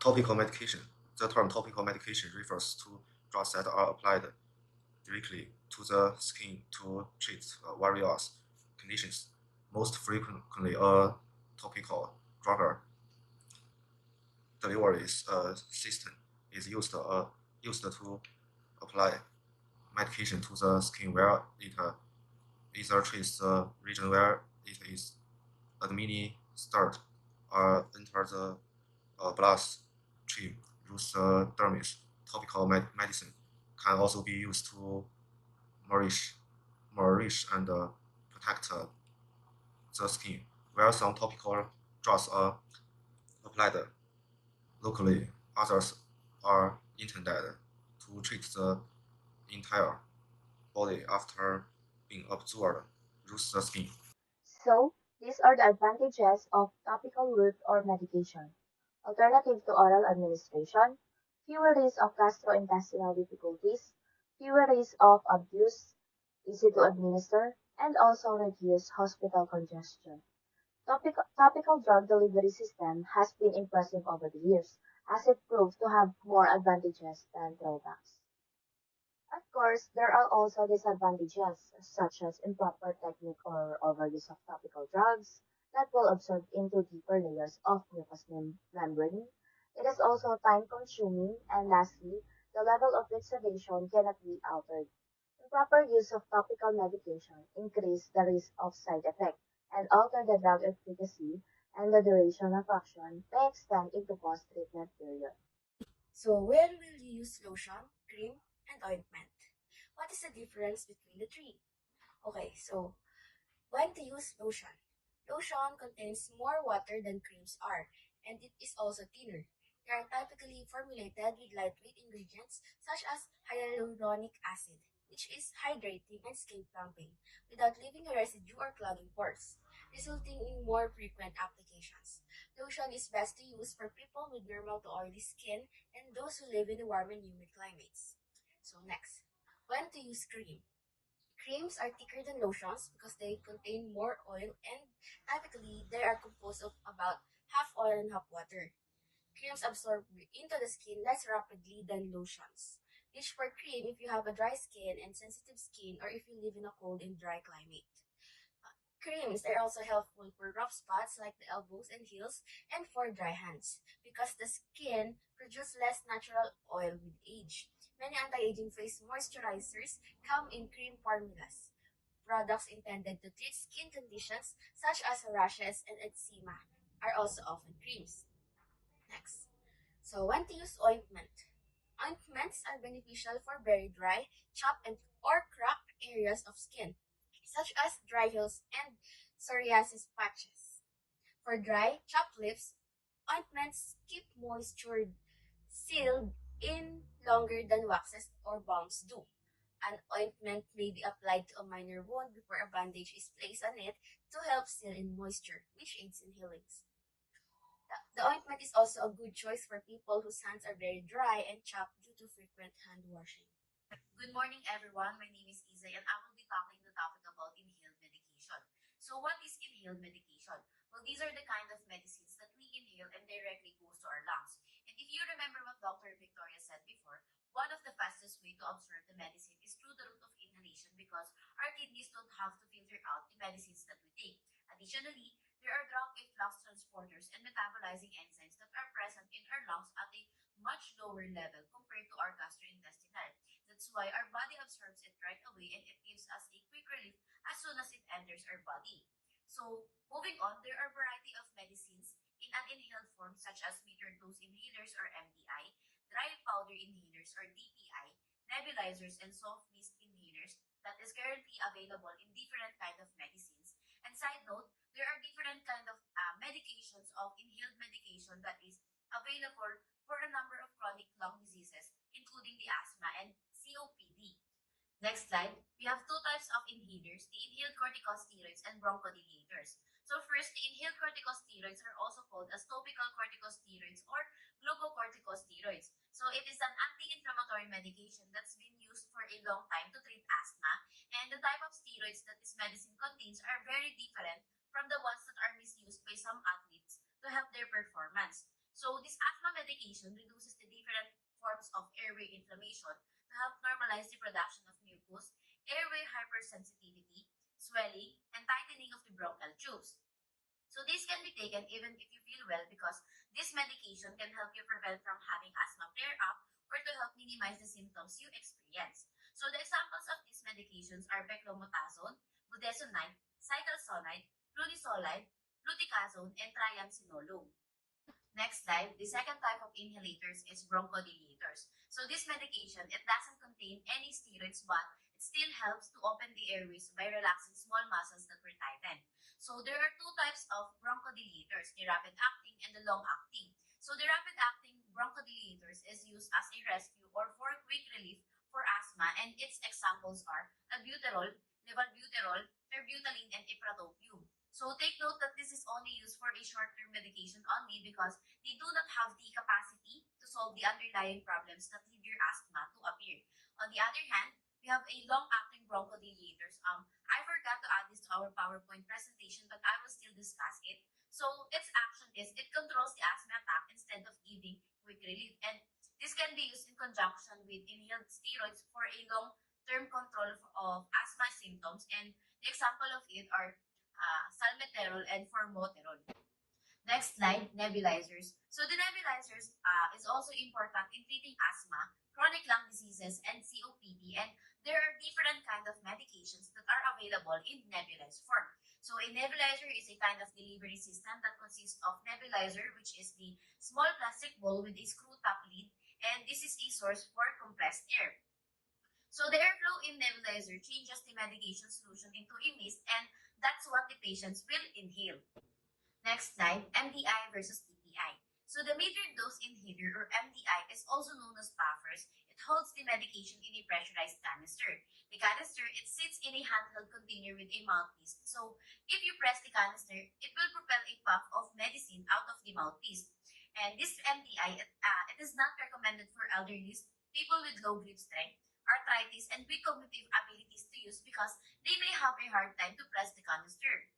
Topical medication. The term topical medication refers to drugs that are applied directly to the skin to treat various conditions. Most frequently, a topical drug delivery system is used to apply medication to the skin where it either treats the region where it is administered or enter the bloodstream through the dermis. Topical medicine can also be used to nourish and protect the skin, where some topical drugs are applied locally, others are intended to treat the entire body after being absorbed through the skin. So, these are the advantages of topical route or medication. Alternative to oral administration, fewer risks of gastrointestinal difficulties, fewer risks of abuse, easy to administer, and also reduce hospital congestion. Topical drug delivery system has been impressive over the years, as it proved to have more advantages than drawbacks. Of course, there are also disadvantages, such as improper technique or overuse of topical drugs that will absorb into deeper layers of mucous membrane. It is also time consuming, and lastly, the level of its sedation cannot be altered. Improper use of topical medication increase the risk of side effect and alter the drug efficacy, and the duration of action may extend into post-treatment period. So when will you use lotion, cream, and ointment? What is the difference between the three? Okay, so when to use lotion? Lotion contains more water than creams are, and it is also thinner. They are typically formulated with lightweight ingredients such as hyaluronic acid, which is hydrating and skin plumping, without leaving a residue or clogging pores, resulting in more frequent applications. Lotion is best to use for people with normal to oily skin and those who live in warm and humid climates. So next, when to use cream? Creams are thicker than lotions because they contain more oil and typically they are composed of about half oil and half water. Creams absorb into the skin less rapidly than lotions. Reach for cream if you have a dry skin and sensitive skin or if you live in a cold and dry climate. Creams are also helpful for rough spots like the elbows and heels and for dry hands because the skin produces less natural oil with age. Many anti-aging face moisturizers come in cream formulas. Products intended to treat skin conditions such as rashes and eczema are also often creams. Next. So when to use ointment? Ointments are beneficial for very dry, chapped, and or cracked areas of skin, such as dry heels and psoriasis patches. For dry, chapped lips, ointments keep moisture sealed in longer than waxes or balms do. An ointment may be applied to a minor wound before a bandage is placed on it to help seal in moisture, which aids in healing. The ointment is also a good choice for people whose hands are very dry and chapped due to frequent hand washing. Good morning, everyone. My name is Izay, and I will be talking the topic about inhaled medication. So, what is inhaled medication? Well, these are the kind of medicines that we inhale and directly goes to our lungs. And if you remember what Dr. Victoria said before, one of the fastest way to absorb the medicine is through the route of inhalation because our kidneys don't have to filter out the medicines that we take. Additionally, there are drug efflux transporters and metabolizing enzymes that are present in our lungs at a much lower level compared to our gastrointestinal. That's why our body absorbs it right away and it gives us a quick relief as soon as it enters our body. So, moving on, there are a variety of medicines in an inhaled form such as metered dose inhalers or MDI, dry powder inhalers or DPI, nebulizers, and soft mist inhalers that is currently available in different kind of medicines. And side note, there are different kind of medications of inhaled medication that is available for a number of chronic lung diseases, including the asthma and COPD. Next slide, we have two types of inhalers, the inhaled corticosteroids and bronchodilators. So first, the inhaled corticosteroids are also called as topical corticosteroids or glucocorticosteroids. So it is an anti-inflammatory medication that's been used for a long time to treat asthma, and the type of steroids that this medicine contains are very different from the ones that are misused by some athletes to help their performance. So this asthma medication reduces the different forms of airway inflammation to help normalize the production of mucus, airway hypersensitivity, swelling, and tightening of the bronchial tubes. So this can be taken even if you feel well because this medication can help you prevent from having asthma flare up or to help minimize the symptoms you experience. So the examples of these medications are beclomethasone, budesonide, cyclosonide, flunisolide, fluticasone, and triamcinolone. Next slide, the second type of inhalators is bronchodilators. So this medication, it doesn't contain any steroids, but it still helps to open the airways by relaxing small muscles that were tightened. So there are two types of bronchodilators, the rapid-acting and the long-acting. So the rapid-acting bronchodilators is used as a rescue or for quick relief for asthma, and its examples are albuterol, levalbuterol, terbutaline, and ipratropium. So take note that this is only used for a short-term medication only because they do not have the capacity to solve the underlying problems that lead your asthma to appear. On the other hand, we have a long-acting bronchodilators. I forgot to add this to our PowerPoint presentation, but I will still discuss it. So its action is it controls the asthma attack instead of giving quick relief, and this can be used in conjunction with inhaled steroids for a long-term control of asthma symptoms. And the example of it are salmeterol and formoterol. Next slide, nebulizers. So the nebulizers is also important in treating asthma, chronic lung diseases, and COPD. And there are different kinds of medications that are available in nebulized form. So a nebulizer is a kind of delivery system that consists of nebulizer, which is the small plastic ball with a screw top lid, and this is a source for compressed air. So the airflow in nebulizer changes the medication solution into a mist, and that's what the patients will inhale. Next slide, MDI versus DPI. So the metered dose inhaler or MDI is also known as puffers. It holds the medication in a pressurized canister. The canister, it sits in a handheld container with a mouthpiece. So if you press the canister, it will propel a puff of medicine out of the mouthpiece. And this MDI, it is not recommended for elderly, people with low grip strength, arthritis, and weak cognitive abilities to use because they may have a hard time to press the canister.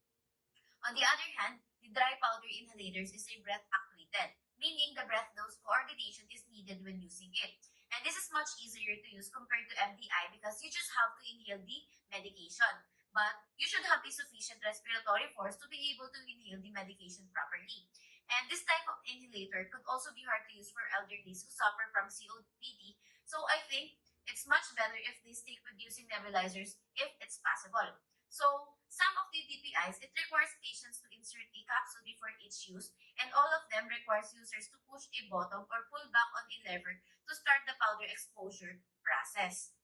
On the other hand, the dry powder inhalators is a breath actuated, meaning the breath dose coordination is needed when using it. And this is much easier to use compared to MDI because you just have to inhale the medication. But you should have a sufficient respiratory force to be able to inhale the medication properly. And this type of inhalator could also be hard to use for elderly who suffer from COPD. So I think it's much better if they stick with using nebulizers if it's possible. So some of the DPIs, it requires patients to insert a capsule before each use, and all of them requires users to push a button or pull back on a lever to start the powder exposure process.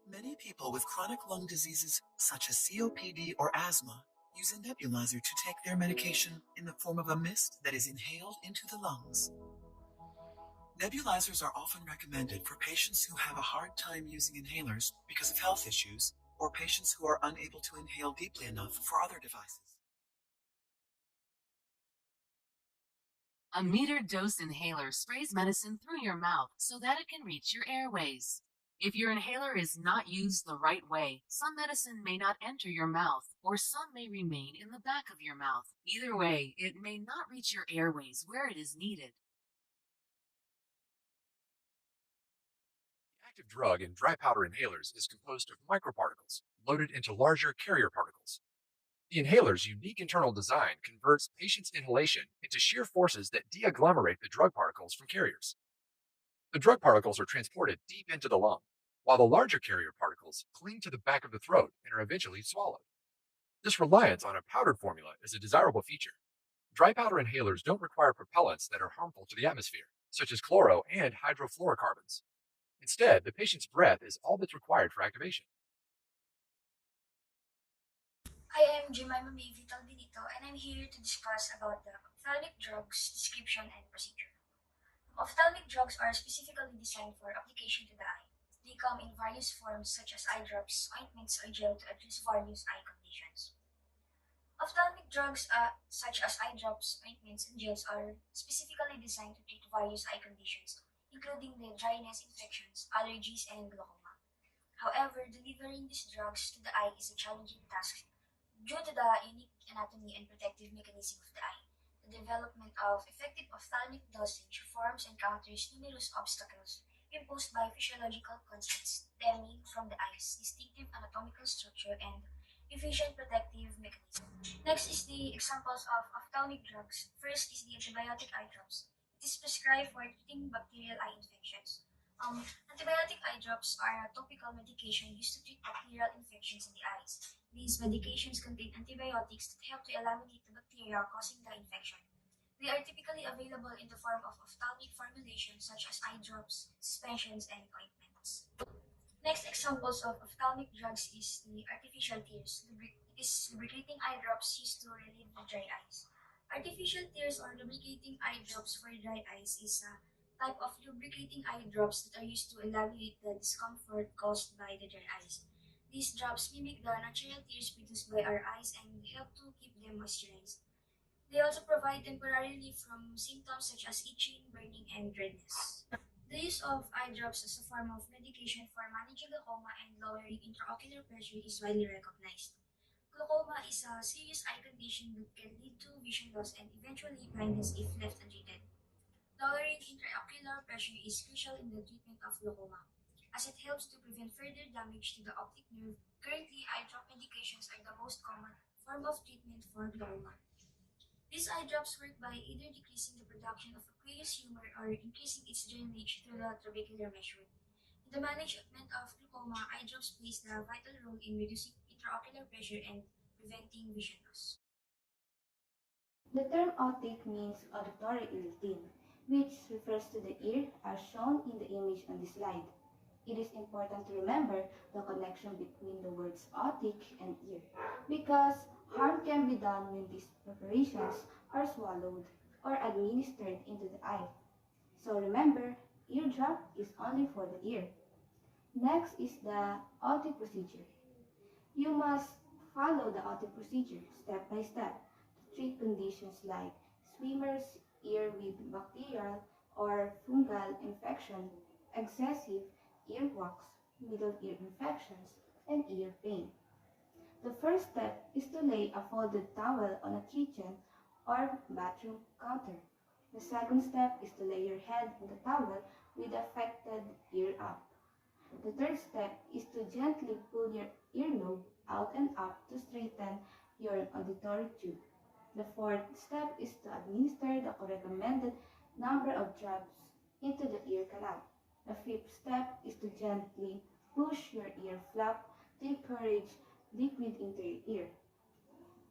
Many people with chronic lung diseases such as COPD or asthma use a nebulizer to take their medication in the form of a mist that is inhaled into the lungs. Nebulizers are often recommended for patients who have a hard time using inhalers because of health issues or patients who are unable to inhale deeply enough for other devices. A metered dose inhaler sprays medicine through your mouth so that it can reach your airways. If your inhaler is not used the right way, some medicine may not enter your mouth, or some may remain in the back of your mouth. Either way, it may not reach your airways where it is needed. The active drug in dry powder inhalers is composed of microparticles loaded into larger carrier particles. The inhaler's unique internal design converts patient's inhalation into shear forces that deagglomerate the drug particles from carriers. The drug particles are transported deep into the lung, while the larger carrier particles cling to the back of the throat and are eventually swallowed. This reliance on a powdered formula is a desirable feature. Dry powder inhalers don't require propellants that are harmful to the atmosphere, such as chloro and hydrofluorocarbons. Instead, the patient's breath is all that's required for activation. I am Jemima May Vital Benito, and I'm here to discuss about the ophthalmic drugs description and procedure. Ophthalmic drugs are specifically designed for application to the eye. They come in various forms such as eye drops, ointments, or gel to address various eye conditions. Ophthalmic drugs such as eye drops, ointments, and gels are specifically designed to treat various eye conditions, including the dryness, infections, allergies, and glaucoma. However, delivering these drugs to the eye is a challenging task Due to the unique anatomy and protective mechanism of the eye, the development of effective ophthalmic dosage forms and counters numerous obstacles imposed by physiological constants stemming from the eye's distinctive anatomical structure and efficient protective mechanism. Next is the examples of ophthalmic drugs. First is the antibiotic eye drops. It is prescribed for treating bacterial eye infections. Antibiotic eye drops are a topical medication used to treat bacterial infections in the eyes. These medications contain antibiotics that help to eliminate the bacteria causing the infection. They are typically available in the form of ophthalmic formulations such as eye drops, suspensions, and ointments. Next examples of ophthalmic drugs is the artificial tears. It is lubricating eye drops used to relieve the dry eyes. Artificial tears or lubricating eye drops for dry eyes is a type of lubricating eye drops that are used to alleviate the discomfort caused by the dry eyes. These drops mimic the natural tears produced by our eyes and help to keep them moisturized. They also provide temporary relief from symptoms such as itching, burning, and redness. The use of eye drops as a form of medication for managing glaucoma and lowering intraocular pressure is widely recognized. Glaucoma is a serious eye condition that can lead to vision loss and eventually blindness if left untreated. Lowering intraocular pressure is crucial in the treatment of glaucoma, as it helps to prevent further damage to the optic nerve. Currently, eye drop medications are the most common form of treatment for glaucoma. These eye drops work by either decreasing the production of aqueous humor or increasing its drainage through the trabecular meshwork. In the management of glaucoma, eye drops plays the vital role in reducing intraocular pressure and preventing vision loss. The term otic means auditory iritin, which refers to the ear as shown in the image on the slide. It is important to remember the connection between the words otic and ear, because harm can be done when these preparations are swallowed or administered into the eye. So remember, eardrop is only for the ear. Next is the otic procedure. You must follow the Otic procedure step by step to treat conditions like swimmer's ear with bacterial or fungal infection, excessive earwax, middle ear infections, and ear pain. The first step is to lay a folded towel on a kitchen or bathroom counter. The second step is to lay your head on the towel with the affected ear up. The third step is to gently pull your earlobe out and up to straighten your auditory tube. The fourth step is to administer the recommended number of drops into the ear canal. The fifth step is to gently push your ear flap to encourage liquid into your ear.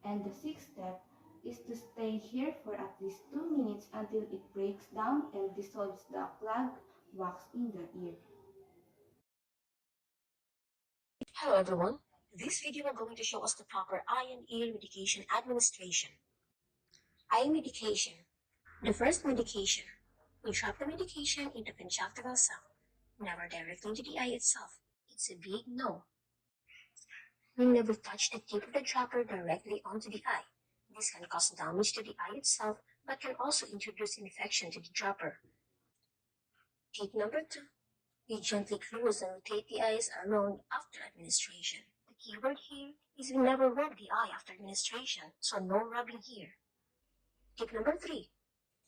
And the sixth step is to stay here for at least 2 minutes until it breaks down and dissolves the clogged wax in the ear. Hello everyone. This video we're going to show us the proper eye and ear medication administration. Eye medication. The first medication. We drop the medication into conjunctival cell, never directly into the eye itself. It's a big no. We never touch the tip of the dropper directly onto the eye. This can cause damage to the eye itself, but can also introduce infection to the dropper. Tip number 2. We gently close and rotate the eyes around after administration. The keyword here is we never rub the eye after administration, so no rubbing here. Tip number 3.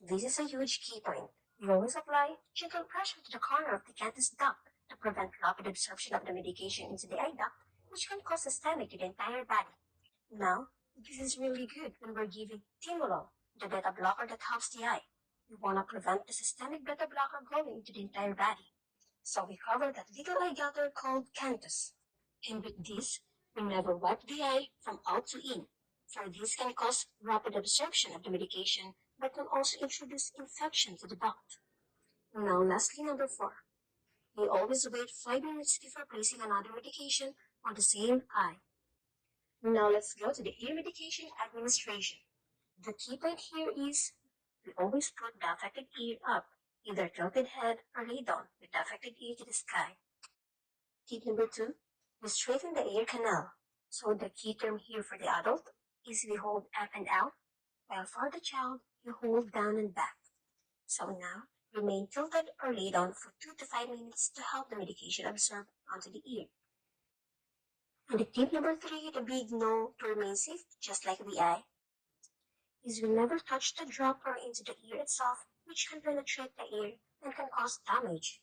This is a huge key point. We always apply gentle pressure to the corner of the canthus duct to prevent rapid absorption of the medication into the eye duct, which can cause systemic to the entire body. Now, this is really good when we're giving timolol, the beta blocker that helps the eye. We want to prevent the systemic beta blocker going into the entire body. So we cover that little eye gutter called canthus. And with this, we never wipe the eye from out to in, for this can cause rapid absorption of the medication but can also introduce infection to the duct. Now lastly, number 4. We always wait 5 minutes before placing another medication on the same eye. Now let's go to the ear medication administration. The key point here is we always put the affected ear up, either tilted head or lay down with the affected ear to the sky. Tip number 2, we straighten the ear canal. So the key term here for the adult is we hold up and out, while for the child, you hold down and back. So now, remain tilted or lay down for 2 to 5 minutes to help the medication absorb onto the ear. And the tip number 3, the big no to remain safe, just like the eye, is we never touch the dropper into the ear itself, which can penetrate the ear and can cause damage.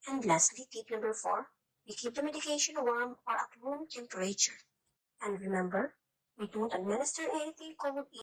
And lastly, tip number 4, we keep the medication warm or at room temperature. And remember, we don't administer anything cold